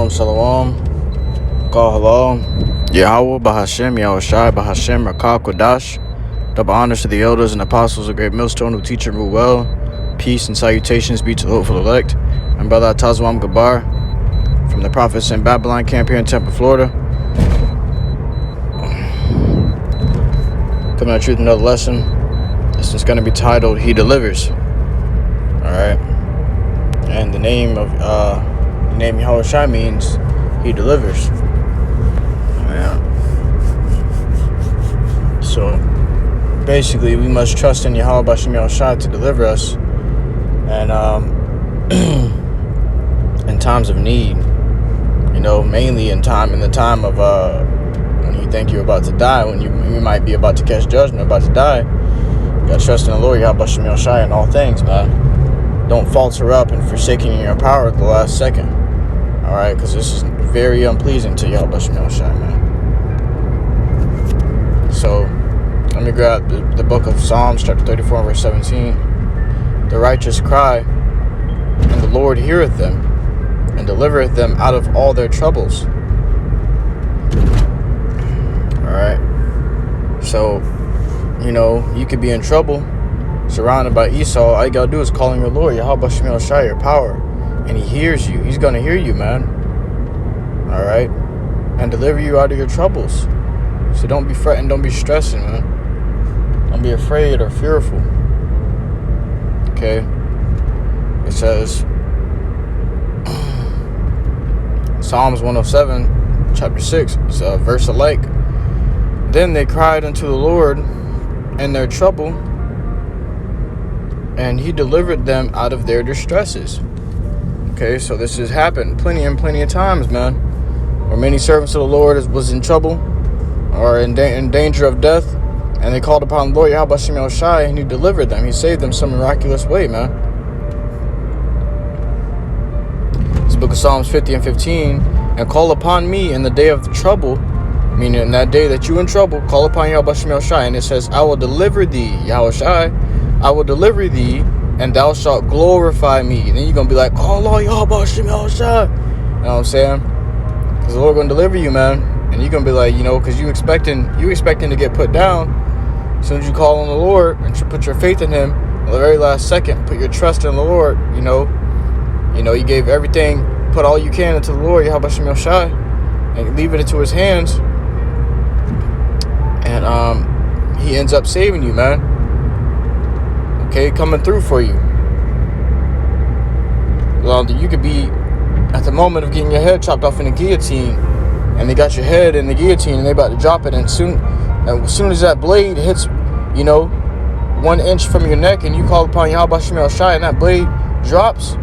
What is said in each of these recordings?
Shalom, shalom. Call halal. YAHAWAH, BAHASHAM, YAHAWASHI, BAHASHAM, Rakab, Kodash. Double honors to the elders and apostles of Great Millstone who teach and rule well. Peace and salutations be to the hopeful elect. And brother Tazwam Gabar from the Prophets in Babylon camp here in Tampa, Florida. Coming at truth, another lesson. This is going to be titled He Delivers. Alright. And the name YAHAWASHI means He delivers. Yeah. So basically we must trust in YAHAWASHI to deliver us, and in times of need, mainly in the time of when you think you're about to die, when you might be about to catch judgment, about to die. You gotta trust in the Lord YAHAWASHI in all things, man. Don't falter up and forsaking your power at the last second. Alright, because this is very unpleasing to YAHAWASHI, man. So let me grab the book of Psalms, chapter 34, verse 17. The righteous cry, and the Lord heareth them, and delivereth them out of all their troubles. Alright. So, you could be in trouble, surrounded by Esau. All you gotta do is call on your Lord, YAHAWASHI, your power, and He hears you. He's gonna hear you, man. Alright? And deliver you out of your troubles. So don't be fretting, don't be stressing, man. Don't be afraid or fearful. Okay? It says, Psalms 107, chapter 6, it's a verse alike. Then they cried unto the Lord in their trouble, and He delivered them out of their distresses. Okay, so this has happened plenty of times, man, where many servants of the Lord was in trouble or in danger of death, and they called upon the Lord YAHAWASHI, and He delivered them. He saved them some miraculous way, man. This book of Psalms 50 and 15, and call upon me in the day of trouble, meaning in that day that you in trouble, call upon YAHAWASHI, and it says, I will deliver thee, YAHAWASHI, I will deliver thee, and thou shalt glorify me. Then you're going to be like, oh Lord, YAHAWASHI. You know what I'm saying? Because the Lord going to deliver you, man. And you're going to be like, because you expecting to get put down. As soon as you call on the Lord and put your faith in Him, at the very last second, put your trust in the Lord, you gave everything, put all you can into the Lord, YAHAWASHI, and leave it into His hands. And He ends up saving you, man. Okay, coming through for you. Well, you could be at the moment of getting your head chopped off in a guillotine, and they got your head in the guillotine, and they about to drop it, and as soon as that blade hits, 1 inch from your neck, and you call upon YAHAWASHI, and that blade drops,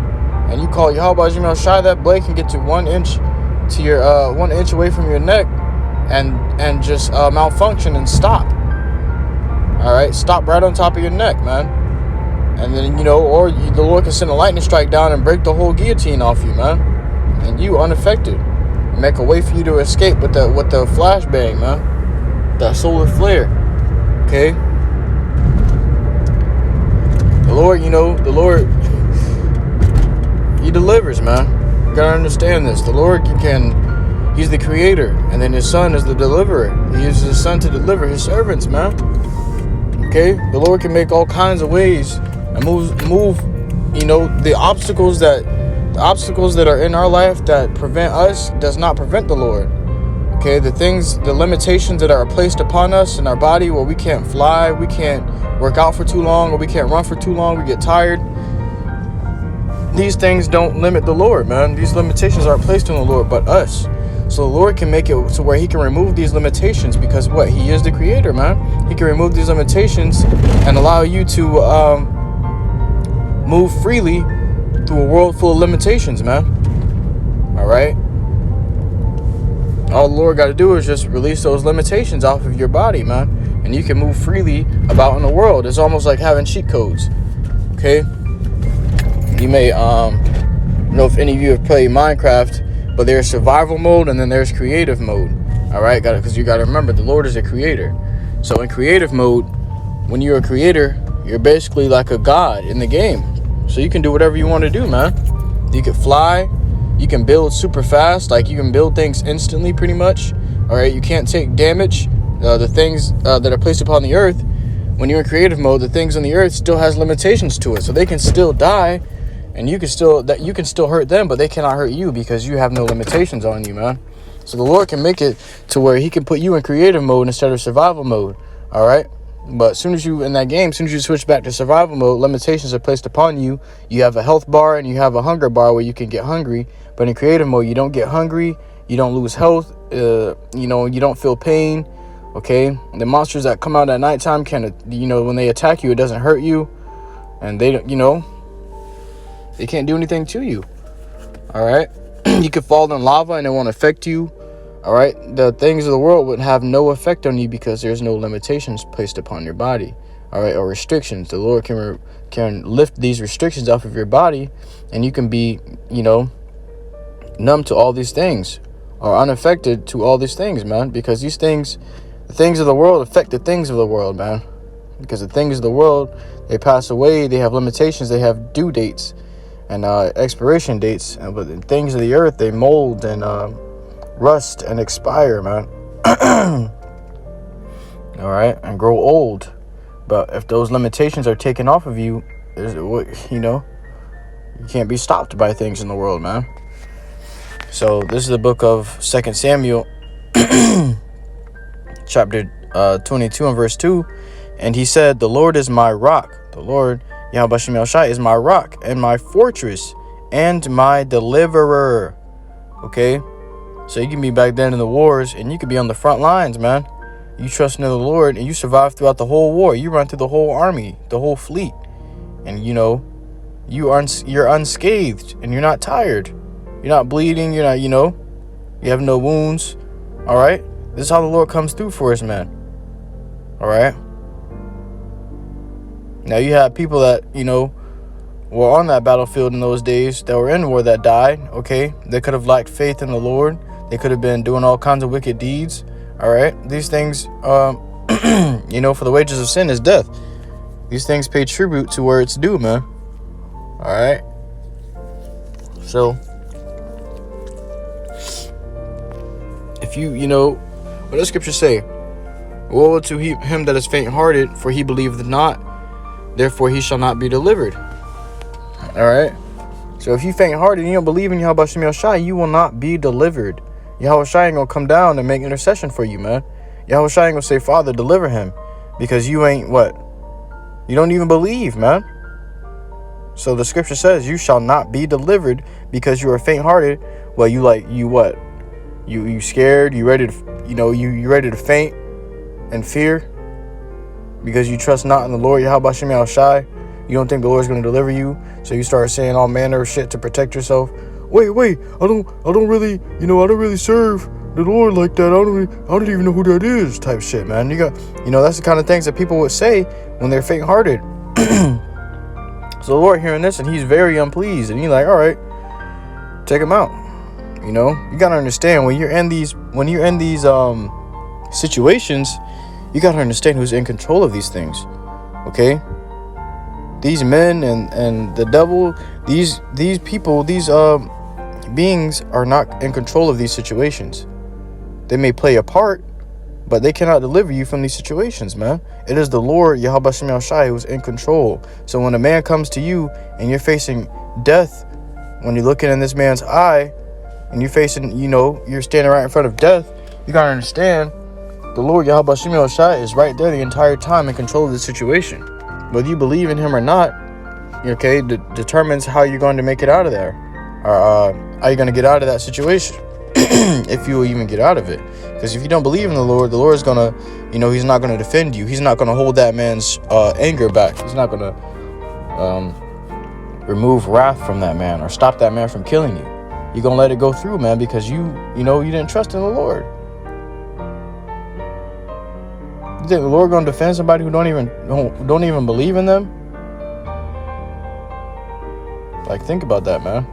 and you call YAHAWASHI, that blade can get to 1 inch to your 1 inch away from your neck, and just malfunction and stop. All right, stop right on top of your neck, man. And then, or the Lord can send a lightning strike down and break the whole guillotine off you, man. And you unaffected. And make a way for you to escape with the flashbang, man. That solar flare. Okay? The Lord, He delivers, man. You gotta understand this. The Lord He's the creator. And then His Son is the deliverer. He uses His Son to deliver His servants, man. Okay? The Lord can make all kinds of ways and move, the obstacles that are in our life that prevent us does not prevent the Lord. Okay, the limitations that are placed upon us in our body, where we can't fly, we can't work out for too long, or we can't run for too long, we get tired. These things don't limit the Lord, man. These limitations aren't placed on the Lord, but us. So the Lord can make it to where He can remove these limitations, because what? He is the creator, man. He can remove these limitations and allow you to move freely through a world full of limitations, man. Alright? All the Lord got to do is just release those limitations off of your body, man. And you can move freely about in the world. It's almost like having cheat codes. Okay? You may, I don't know if any of you have played Minecraft, but there's survival mode and then there's creative mode. Alright? Because you got to remember, the Lord is a creator. So in creative mode, when you're a creator, you're basically like a god in the game. So you can do whatever you want to do, man. You can fly, You can build super fast. Like, you can build things instantly, pretty much. All right, you can't take damage. The things that are placed upon the earth, when you're in creative mode, the things on the earth still has limitations to it. So they can still die, and you can still hurt them, but they cannot hurt you because you have no limitations on you, man. So the Lord can make it to where he can put you in creative mode instead of survival mode. All right. But as soon as you in that game, as soon as you switch back to survival mode, limitations are placed upon you. You have a health bar and you have a hunger bar where you can get hungry. But in creative mode, you don't get hungry. You don't lose health. You don't feel pain. Okay. The monsters that come out at nighttime when they attack you, it doesn't hurt you. And they don't, they can't do anything to you. All right. You could fall in lava and it won't affect you. All right, the things of the world would have no effect on you because there's no limitations placed upon your body. All right, or restrictions. The Lord can lift these restrictions off of your body, and you can be, numb to all these things, or unaffected to all these things, man. Because these things, the things of the world affect the things of the world, man. Because the things of the world, they pass away. They have limitations. They have due dates and expiration dates. But the things of the earth, they mold and rust and expire, man. All right, and grow old. But if those limitations are taken off of you, you can't be stopped by things in the world, man. So this is the book of 2 Samuel chapter 22 and verse 2. And he said, the Lord is my rock. The Lord YAHAWASHI is my rock and my fortress and my deliverer. Okay. So you can be back then in the wars and you could be on the front lines, man. You trust in the Lord and you survive throughout the whole war. You run through the whole army, the whole fleet. And, you're unscathed and you're not tired. You're not bleeding. You're not, you have no wounds. All right. This is how the Lord comes through for us, man. All right. Now you have people that, were on that battlefield in those days that were in war that died. Okay. They could have lacked faith in the Lord. They could have been doing all kinds of wicked deeds. All right. These things, for the wages of sin is death. These things pay tribute to where it's due, man. All right. So, if what does Scripture say? Woe to him that is faint-hearted, for he believeth not, therefore he shall not be delivered. All right. So if you faint-hearted and you don't believe in YAHAWASHI, you will not be delivered. YAHAWASHI ain't gonna come down and make intercession for you, man. YAHAWASHI ain't gonna say, Father, deliver him, because you ain't what? You don't even believe, man. So the Scripture says you shall not be delivered because you are faint-hearted. Well, you what? You scared? You ready to? You ready to faint and fear because you trust not in the Lord YAHAWASHI. You don't think the Lord's gonna deliver you, so you start saying all manner of shit to protect yourself. Wait, I don't really serve the Lord like that. I don't even know who that is, type shit, man. That's the kind of things that people would say when they're faint-hearted. So the Lord hearing this, and he's very unpleased, and he's like, all right, take him out. You gotta understand when you're in these situations, you gotta understand who's in control of these things. Okay. These men and the devil, these people, these beings are not in control of these situations. They may play a part, but they cannot deliver you from these situations, man. It is the Lord YAHAWASHI who's in control. So when a man comes to you and you're facing death, when you're looking in this man's eye and you're facing, you're standing right in front of death, you gotta understand the Lord YAHAWASHI is right there the entire time in control of the situation. Whether you believe in him or not, okay, determines how you're going to make it out of there. Or how you're going to get out of that situation. If you will even get out of it. Because if you don't believe in the Lord is going to, he's not going to defend you. He's not going to hold that man's anger back. He's not going to remove wrath from that man or stop that man from killing you. You're going to let it go through, man, because you didn't trust in the Lord. You think the Lord going to defend somebody who don't even believe in them? Like, think about that, man.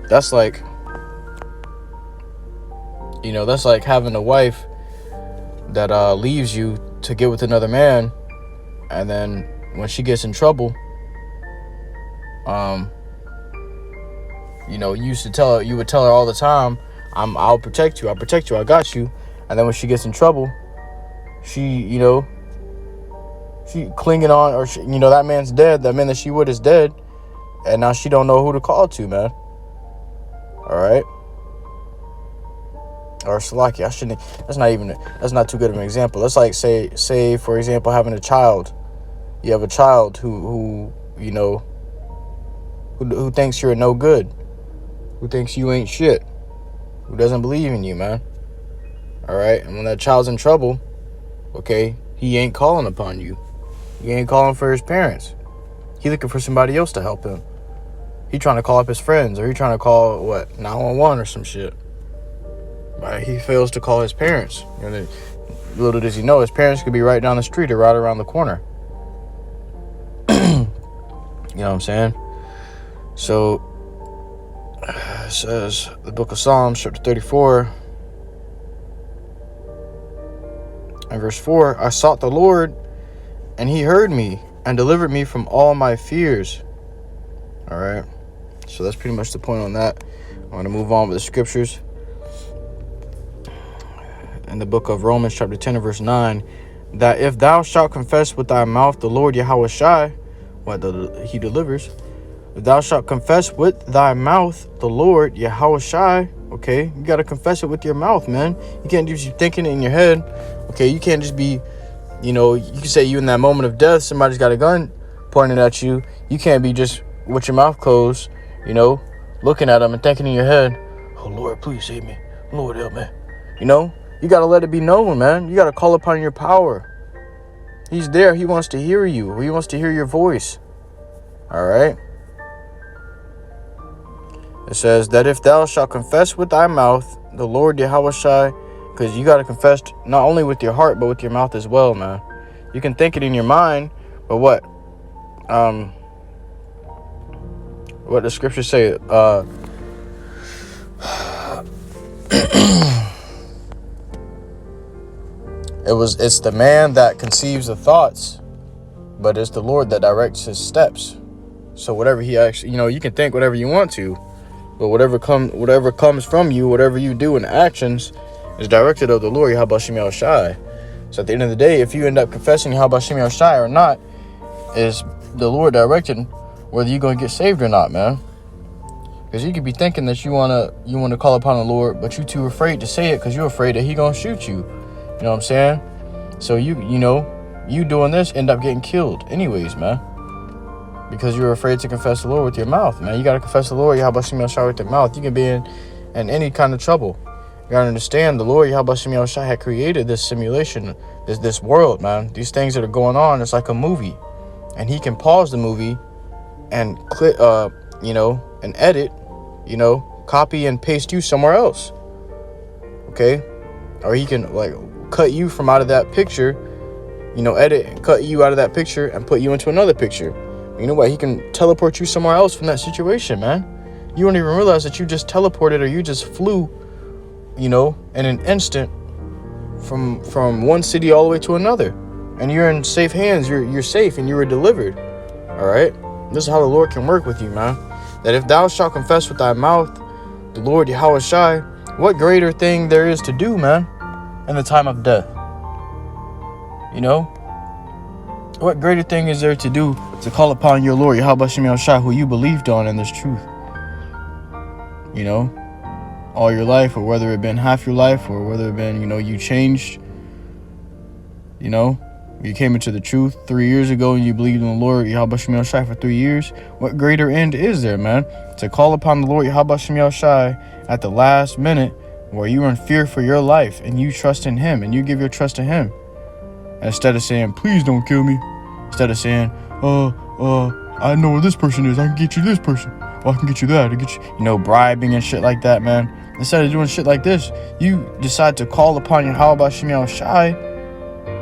That's like, that's like having a wife that leaves you to get with another man, and then when she gets in trouble, you would tell her all the time, I'll protect you, I got you. And then when she gets in trouble, she clinging on, or that man's dead, that man that she with is dead, and now she don't know who to call to, man. All right. Or Salaki, that's not too good of an example. Let's like say for example, having a child. You have a child who thinks you're no good, who thinks you ain't shit, who doesn't believe in you, man. All right. And when that child's in trouble, okay, he ain't calling upon you. He ain't calling for his parents. He looking for somebody else to help him. He trying to call up his friends, or he trying to call 911 or some shit. Right? He fails to call his parents. And then, little does he know, his parents could be right down the street or right around the corner. You know what I'm saying? So it says the book of Psalms, chapter 34 and verse 4, I sought the Lord, and he heard me and delivered me from all my fears. All right. So that's pretty much the point on that. I'm going to move on with the scriptures. In the book of Romans, chapter 10 and verse 9, that if thou shalt confess with thy mouth the Lord YAHAWASHI, he delivers. If thou shalt confess with thy mouth the Lord YAHAWASHI, okay, you got to confess it with your mouth, man. You can't just be thinking it in your head. Okay, you can't just be, you can say you in that moment of death, somebody's got a gun pointed at you. You can't be just with your mouth closed, looking at them and thinking in your head, oh, Lord, please save me. Lord, help me. You got to let it be known, man. You got to call upon your power. He's there. He wants to hear you. He wants to hear your voice. All right. It says that if thou shalt confess with thy mouth the Lord YAHAWASHI, because you got to confess not only with your heart, but with your mouth as well, man. You can think it in your mind, but what the scriptures say, it's the man that conceives the thoughts, but it's the Lord that directs his steps. So whatever he actually, you can think whatever you want to, but whatever comes from you, whatever you do in actions, is directed of the Lord YAHAWASHI. So at the end of the day, if you end up confessing YAHAWASHI or not, is the Lord directing whether you're going to get saved or not, man. Because you could be thinking that you wanna call upon the Lord, but you too afraid to say it because you're afraid that he gonna shoot you. You know what I'm saying? So you doing this end up getting killed anyways, man. Because you're afraid to confess the Lord with your mouth, man. You gotta confess the Lord YAHAWASHI with your mouth. You can be in any kind of trouble. You gotta understand the Lord YAHAWASHI had created this simulation, this world, man. These things that are going on, it's like a movie. And he can pause the movie and click and edit, copy and paste you somewhere else. Okay? Or he can cut you from out of that picture, edit and cut you out of that picture and put you into another picture. You know what? He can teleport you somewhere else from that situation, man. You don't even realize that you just teleported or you just flew, in an instant from one city all the way to another. And you're in safe hands. You're safe and you were delivered. All right? This is how the Lord can work with you, man. That if thou shalt confess with thy mouth the Lord YAHAWASHI, what greater thing there is to do, man, in the time of death? What greater thing is there to do to call upon your Lord YAHAWASHI, who you believed on in this truth? All your life, or whether it been half your life, or whether it been, you changed, you came into the truth 3 years ago and you believed in the Lord YAHAWASHI for 3 years. What greater end is there, man, to call upon the Lord YAHAWASHI at the last minute where you are in fear for your life and you trust in him and you give your trust to him? And instead of saying, please don't kill me, instead of saying, I know where this person is, I can get you this person, I can get you that, I can get you, bribing and shit like that, man. Instead of doing shit like this, you decide to call upon your YAHAWASHI,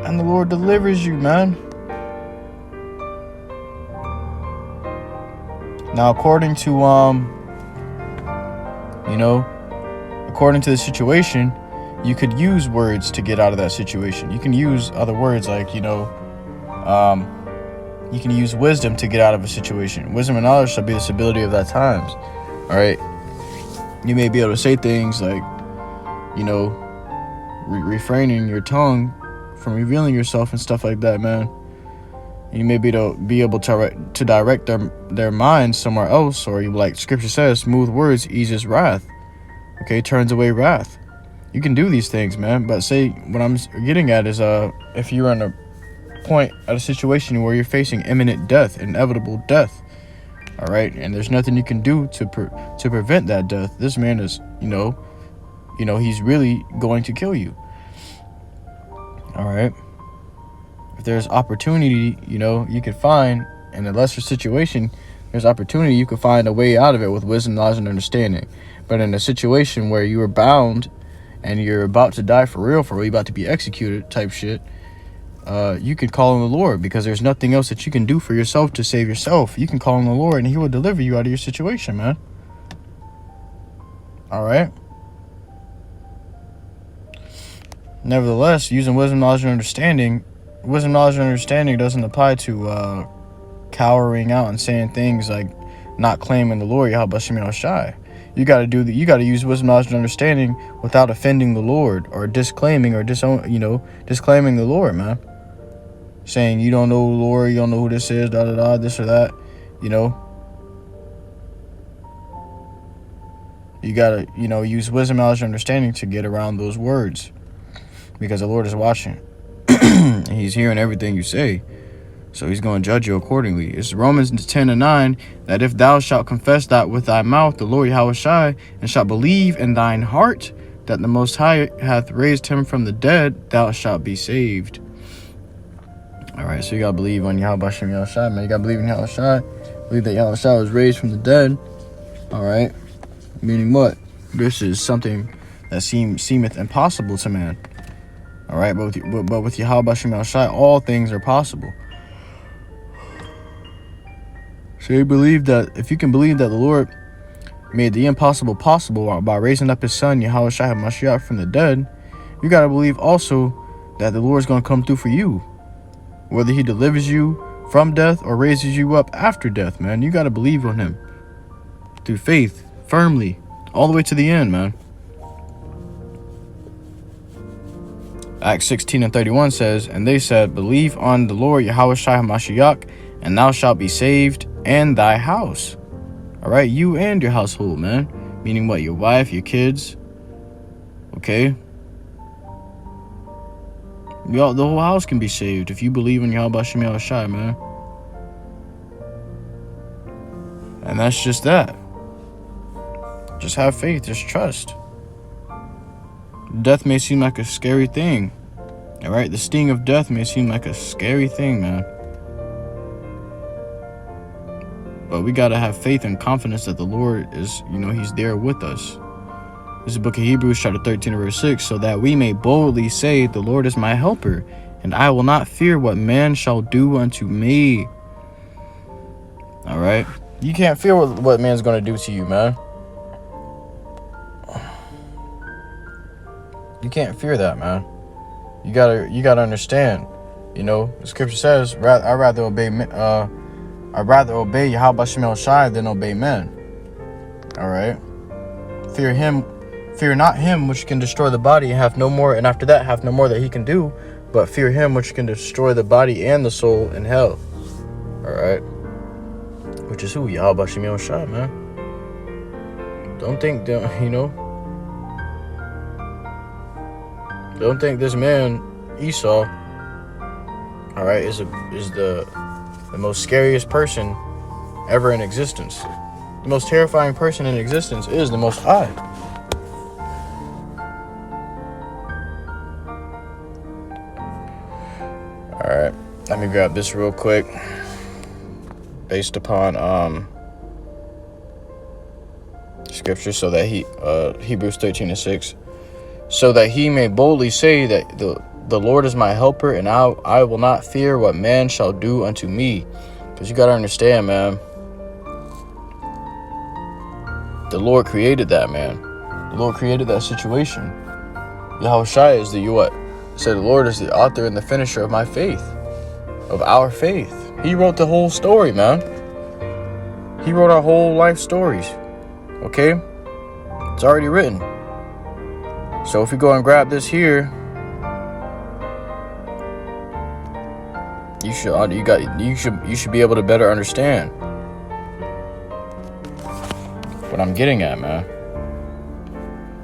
and the Lord delivers you, man. Now, according to according to the situation, you could use words to get out of that situation. You can use other words like, You can use wisdom to get out of a situation. Wisdom and knowledge shall be the stability of thy times. All right. You may be able to say things like, refraining your tongue from revealing yourself and stuff like that, man. You may be able to direct their minds somewhere else, or like Scripture says, smooth words eases wrath. Okay, turns away wrath. You can do these things, man. But say what I'm getting at is, if you're in a situation where you're facing imminent death, inevitable death, all right, and there's nothing you can do to prevent that death. This man is, he's really going to kill you. All right. If there's opportunity, you can find in a lesser situation, there's opportunity, you can find a way out of it with wisdom, knowledge, and understanding. But in a situation where you are bound and you're about to die for real, you're about to be executed type shit, you can call on the Lord, because there's nothing else that you can do for yourself to save yourself. You can call on the Lord and he will deliver you out of your situation, man. All right. Nevertheless, using wisdom, knowledge, and understanding doesn't apply to cowering out and saying things like not claiming the Lord, YAHAWASHI. You got to use wisdom, knowledge, and understanding without offending the Lord or disclaiming the Lord, man. Saying you don't know the Lord, you don't know who this is, this or that, You got to, use wisdom, knowledge, and understanding to get around those words, because the Lord is watching. He's hearing everything you say, so he's going to judge you accordingly. It's Romans 10:9 that if thou shalt confess that with thy mouth the Lord YAHAWASHI, and shalt believe in thine heart that the Most High hath raised him from the dead, thou shalt be saved. All right, so you got to believe on YAHAWASHI, man. You got to believe in YAHAWASHI. Believe that YAHAWASHI was raised from the dead. All right, meaning what? This is something that seemeth impossible to man. All right, but with YAHAWASHI, all things are possible. So you believe that, if you can believe that the Lord made the impossible possible by raising up his son, YAHAWASHI HaMashiach, from the dead, you got to believe also that the Lord is going to come through for you. Whether he delivers you from death or raises you up after death, man, you got to believe on him through faith, firmly, all the way to the end, man. Acts 16:31 says, and they said, believe on the Lord YAHAWASHI HaMashiach, and thou shalt be saved, and thy house. All right, you and your household, man. Meaning what? Your wife, your kids. Okay. The whole house can be saved if you believe in YAHAWASHI, man. And that's just that. Just have faith. Just trust. Death may seem like a scary thing. All right, the sting of death may seem like a scary thing, man. But we got to have faith and confidence that the Lord is, he's there with us. This is the book of Hebrews, chapter 13, verse 6. So that we may boldly say, the Lord is my helper, and I will not fear what man shall do unto me. All right. You can't fear what man's going to do to you, man. You can't fear that, man. You gotta understand. The scripture says, I'd rather obey YAHAWASHI than obey men. All right. Fear not him which can destroy the body and have no more, and after that have no more that he can do, but fear him which can destroy the body and the soul in hell. All right. Which is who? YAHAWASHI, man. Don't think this man Esau, all right, is the most scariest person ever in existence. The most terrifying person in existence is the Most High. All right, let me grab this real quick. Based upon scripture, so that Hebrews 13:6. So that he may boldly say that the Lord is my helper, and I will not fear what man shall do unto me. Because you got to understand, man, the Lord created that, man. The Lord created that situation. YAHAWASHI is the what? So the Lord is the author and the finisher of my faith, of our faith. He wrote the whole story, man. He wrote our whole life stories. Okay? It's already written. So if we go and grab this here, you should be able to better understand what I'm getting at, man.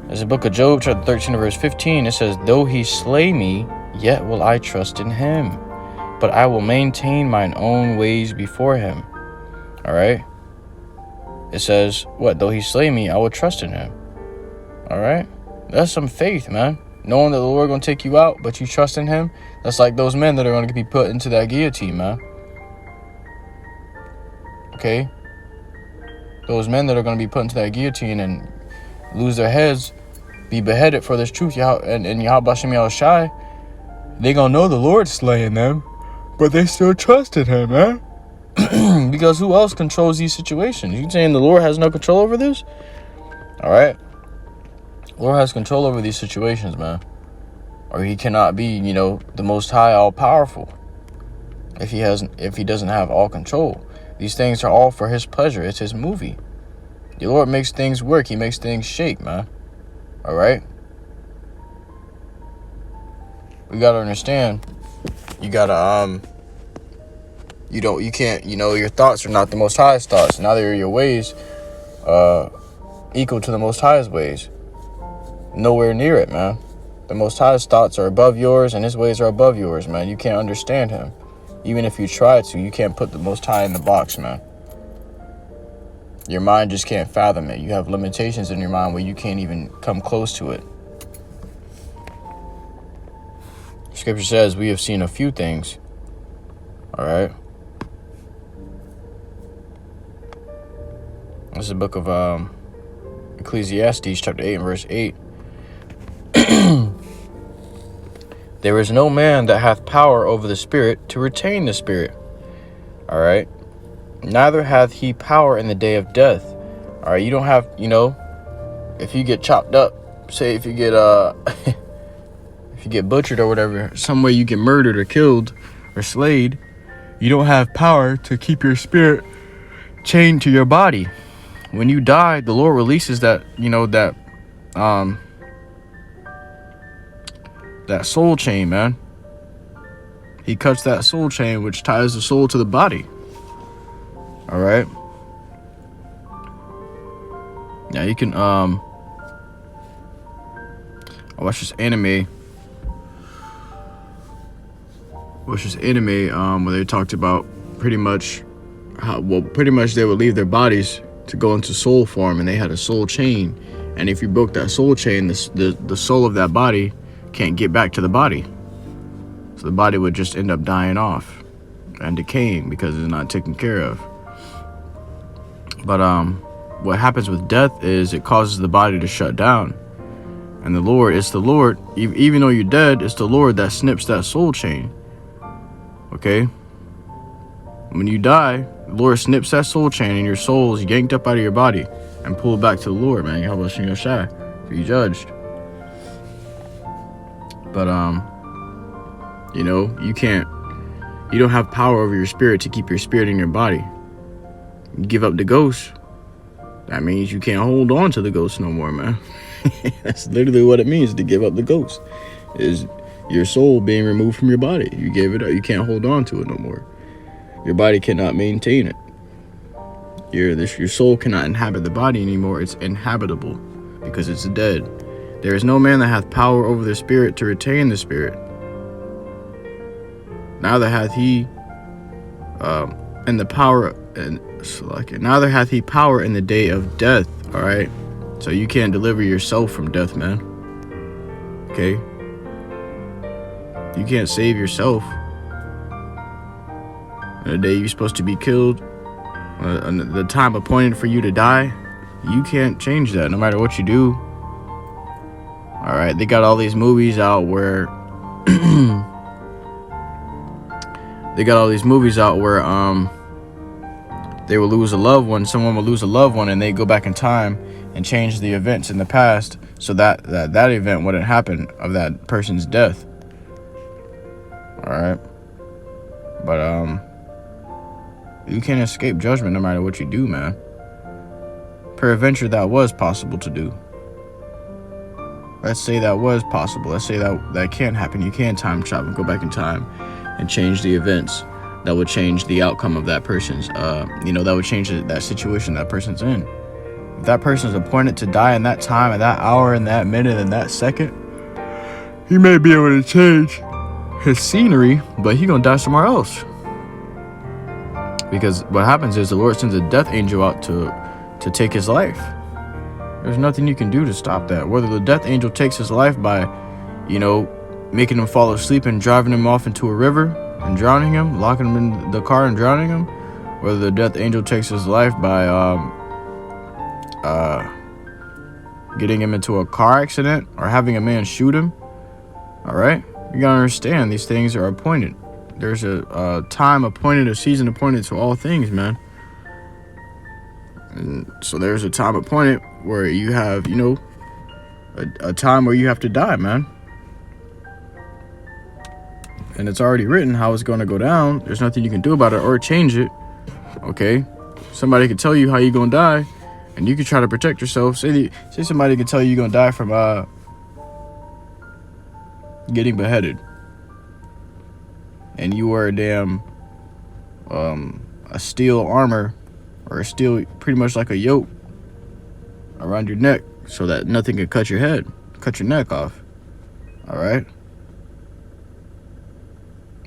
There's a book of Job, chapter 13, verse 15. It says, though he slay me, yet will I trust in him, but I will maintain mine own ways before him. All right? It says, what? Though he slay me, I will trust in him. All right? That's some faith, man. Knowing that the Lord going to take you out, but you trust in him. That's like those men that are going to be put into that guillotine, man. Okay? Those men that are going to be put into that guillotine and lose their heads, be beheaded for this truth, and YAHAWASHI, YAHAWASHI, they going to know the Lord's slaying them, but they still trust in him, man. Because who else controls these situations? You saying the Lord has no control over this? All right. The Lord has control over these situations, man. Or he cannot be, the Most High, all powerful. If he doesn't have all control. These things are all for his pleasure. It's his movie. The Lord makes things work. He makes things shake, man. All right. We gotta understand. You gotta you can't, your thoughts are not the Most High's thoughts. Neither are your ways equal to the Most High's ways. Nowhere near it, man. The Most High's thoughts are above yours, and his ways are above yours, man. You can't understand him. Even if you try to, you can't put the Most High in the box, man. Your mind just can't fathom it. You have limitations in your mind where you can't even come close to it. Scripture says we have seen a few things. All right. This is the book of Ecclesiastes, chapter 8 and verse 8. There is no man that hath power over the spirit to retain the spirit. All right. Neither hath he power in the day of death. All right. You don't have, if you get chopped up, say if you get if you get butchered or whatever, some way you get murdered or killed or slayed, you don't have power to keep your spirit chained to your body. When you die, the Lord releases that, that soul chain, man. He cuts that soul chain, which ties the soul to the body. All right. Now you can I watched this anime. Where they talked about pretty much they would leave their bodies to go into soul form, and they had a soul chain. And if you broke that soul chain, the soul of that body can't get back to the body. So the body would just end up dying off and decaying because it's not taken care of. But what happens with death is it causes the body to shut down. And it's the Lord, even though you're dead, it's the Lord that snips that soul chain. Okay? When you die, the Lord snips that soul chain and your soul is yanked up out of your body and pulled back to the Lord, man. YAHAWASHI, YAHAWASHI, for you judged. But you don't have power over your spirit to keep your spirit in your body. You give up the ghost, that means you can't hold on to the ghost no more, man. That's literally what it means to give up the ghost, is your soul being removed from your body. You gave it up. You can't hold on to it no more. Your body cannot maintain it. Your soul cannot inhabit the body anymore. It's inhabitable because it's dead. There is no man that hath power over the spirit to retain the spirit. Neither hath he neither hath he power in the day of death. All right. So you can't deliver yourself from death, man. Okay. You can't save yourself. On the day you're supposed to be killed, the time appointed for you to die, you can't change that no matter what you do. All right, they got all these movies out where they will lose a loved one. Someone will lose a loved one, and they go back in time and change the events in the past so that event wouldn't happen of that person's death. All right, but You can't escape judgment no matter what you do, man. Peradventure that was possible to do. Let's say that was possible. Let's say that can't happen. You can time travel and go back in time and change the events that would change the outcome of that person's, that would change that situation that person's in. If that person's appointed to die in that time, in that hour, in that minute, in that second, he may be able to change his scenery, but he gonna die somewhere else. Because what happens is the Lord sends a death angel out to take his life. There's nothing you can do to stop that. Whether the death angel takes his life by, making him fall asleep and driving him off into a river and drowning him, locking him in the car and drowning him, whether the death angel takes his life by getting him into a car accident or having a man shoot him. All right, you gotta understand these things are appointed. There's a time appointed, a season appointed to all things, man. And so there's a time appointed where you have, a time where you have to die, man. And it's already written how it's going to go down. There's nothing you can do about it or change it. Okay, somebody can tell you how you're gonna die, and you can try to protect yourself. Say somebody can tell you you're gonna die from getting beheaded, and you wear a damn a steel armor or a steel, pretty much like a yoke around your neck, so that nothing can cut your neck off. All right,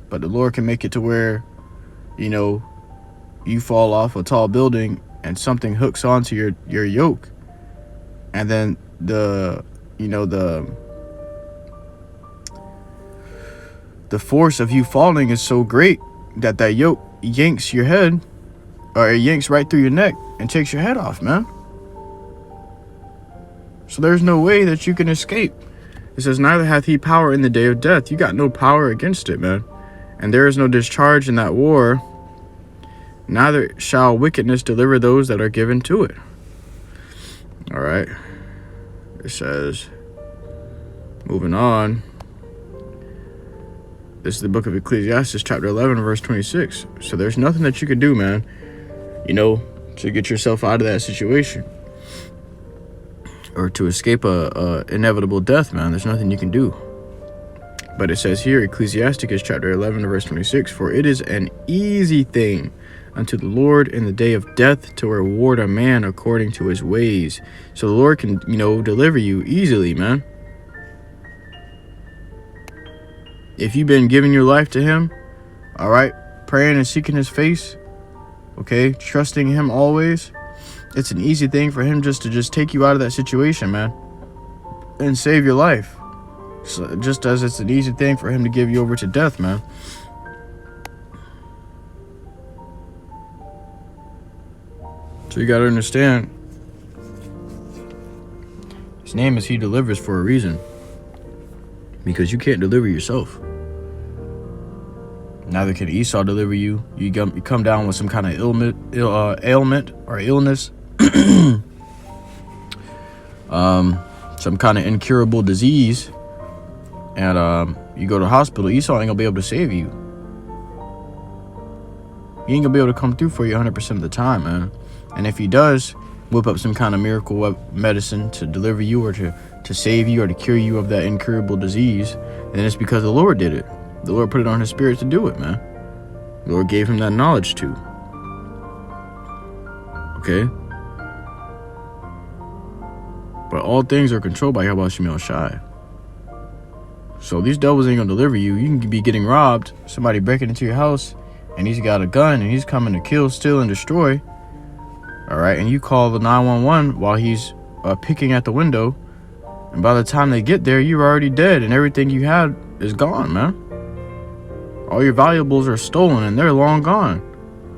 but the Lord can make it to where, you fall off a tall building and something hooks onto your yoke, and then the force of you falling is so great that yoke yanks your head, or it yanks right through your neck and takes your head off, man. So there's no way that you can escape. It says, neither hath he power in the day of death. You got no power against it, man. And there is no discharge in that war. Neither shall wickedness deliver those that are given to it. All right. It says, moving on. This is the book of Ecclesiastes, chapter 11, verse 26. So there's nothing that you can do, man, to get yourself out of that situation or to escape a inevitable death, man. There's nothing you can do. But it says here, Ecclesiastes chapter 11, verse 26, for it is an easy thing unto the Lord in the day of death to reward a man according to his ways. So the Lord can, deliver you easily, man. If you've been giving your life to him, all right, praying and seeking his face, okay, trusting him always, it's an easy thing for him just to take you out of that situation, man, and save your life. So just as it's an easy thing for him to give you over to death, man. So you got to understand, his name is He Delivers for a reason. Because you can't deliver yourself. Neither can Esau deliver you. You come down with some kind of ailment or illness. Some kind of incurable disease. And you go to the hospital, Esau ain't going to be able to save you. He ain't going to be able to come through for you 100% of the time, man. And if he does whip up some kind of miracle medicine to deliver you or to save you or to cure you of that incurable disease, then it's because the Lord did it. The Lord put it on his spirit to do it, man. The Lord gave him that knowledge too. Okay? But all things are controlled by YAHAWASHI. So these devils ain't gonna deliver you. You can be getting robbed, somebody breaking into your house, and he's got a gun and he's coming to kill, steal, and destroy. All right, and you call the 911 while he's picking at the window, and by the time they get there, you're already dead, and everything you had is gone, man. All your valuables are stolen, and they're long gone,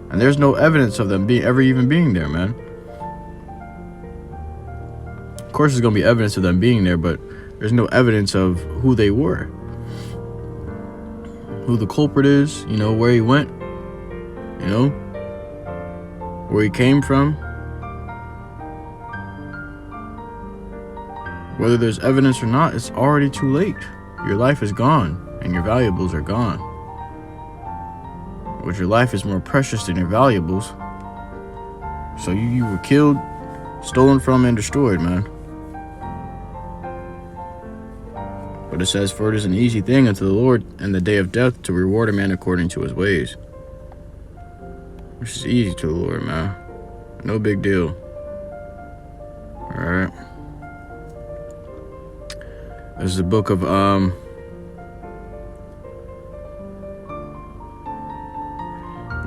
and there's no evidence of them ever even being there, man. Of course, there's gonna be evidence of them being there, but there's no evidence of who they were, who the culprit is, where he went, where he came from. Whether there's evidence or not, it's already too late. Your life is gone and your valuables are gone. which your life is more precious than your valuables. So you were killed, stolen from, and destroyed, man. But it says, for it is an easy thing unto the Lord in the day of death to reward a man according to his ways. Which is easy to the Lord, man. No big deal. Alright. This is the book of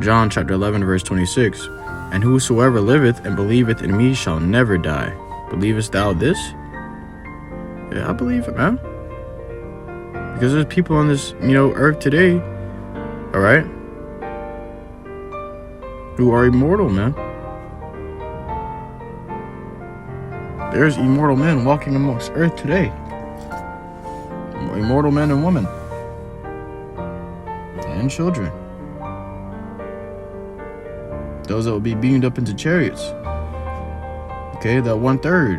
John chapter 11 verse 26. And whosoever liveth and believeth in me shall never die. Believest thou this? Yeah, I believe it, man. Because there's people on this, earth today, alright, who are immortal, man. There's immortal men walking amongst earth today. Immortal men and women. And children. Those that will be beamed up into chariots. Okay, that 1/3,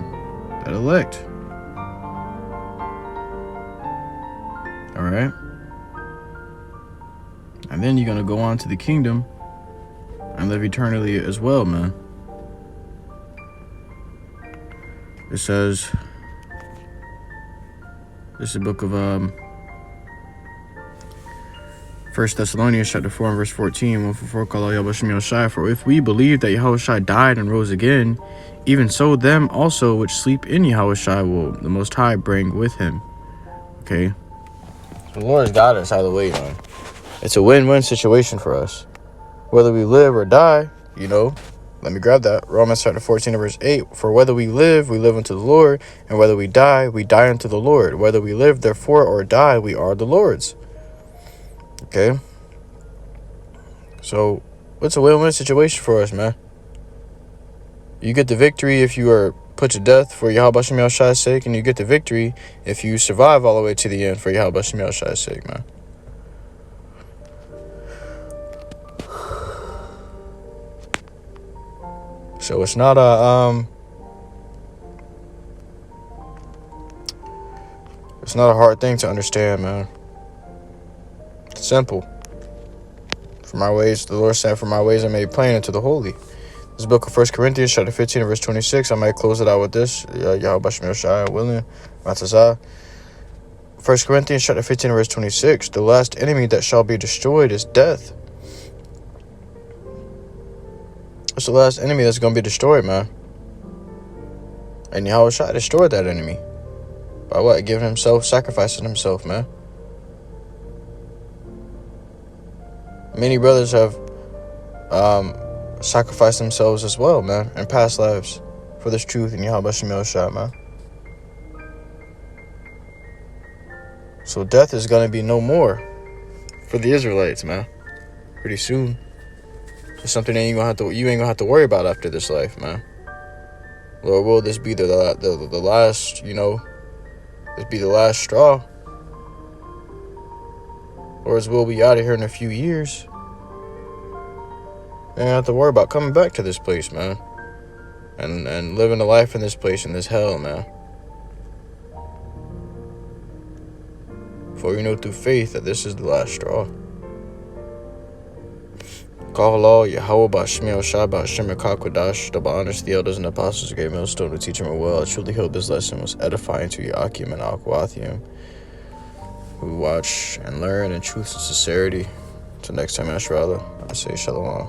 that elect. Alright? And then you're going to go on to the kingdom and live eternally as well, man. It says, this is the book of 1 Thessalonians chapter 4 and verse 14. 1:4, call YAHAWASHI. For if we believe that Yahawashi died and rose again, even so them also which sleep in Yahawashi will the Most High bring with him. Okay? The Lord's got us either way, man. It's a win-win situation for us. Whether we live or die, let me grab that. Romans chapter 14 and verse 8. For whether we live unto the Lord, and whether we die unto the Lord. Whether we live, therefore, or die, we are the Lord's. Okay? So, it's a win-win situation for us, man. You get the victory if you are put to death for YAHAWASHI's sake, and you get the victory if you survive all the way to the end for YAHAWASHI's sake, man. So it's not a hard thing to understand, man. It's simple. For my ways, the Lord said, for my ways are made plain unto the holy. This book of 1 Corinthians chapter 15 verse 26. I might close it out with this. YAHAWASHI willing. 1 Corinthians chapter 15 verse 26. The last enemy that shall be destroyed is death. It's the last enemy that's going to be destroyed, man. And Yahawashi destroyed that enemy. By what? Giving himself, sacrificing himself, man. Many brothers have sacrificed themselves as well, man, in past lives for this truth in Yahawashi, man. So death is going to be no more for the Israelites, man. Pretty soon. It's something that you ain't gonna have to worry about after this life, man. Lord, will this be the last, this be the last straw? Or as we'll be out of here in a few years. You don't have to worry about coming back to this place, man. And living a life in this place, in this hell, man. For you know through faith that this is the last straw. HALAL, Yahawah, Bashmil, Shabbat, Shemar, Kakwadash, double honors to the elders and apostles, great millstone to teach him well. I truly hope this lesson was edifying to Yakim and Akwathium, who watch and learn in truth and sincerity. Until next time, Ashrala, I say Shalom.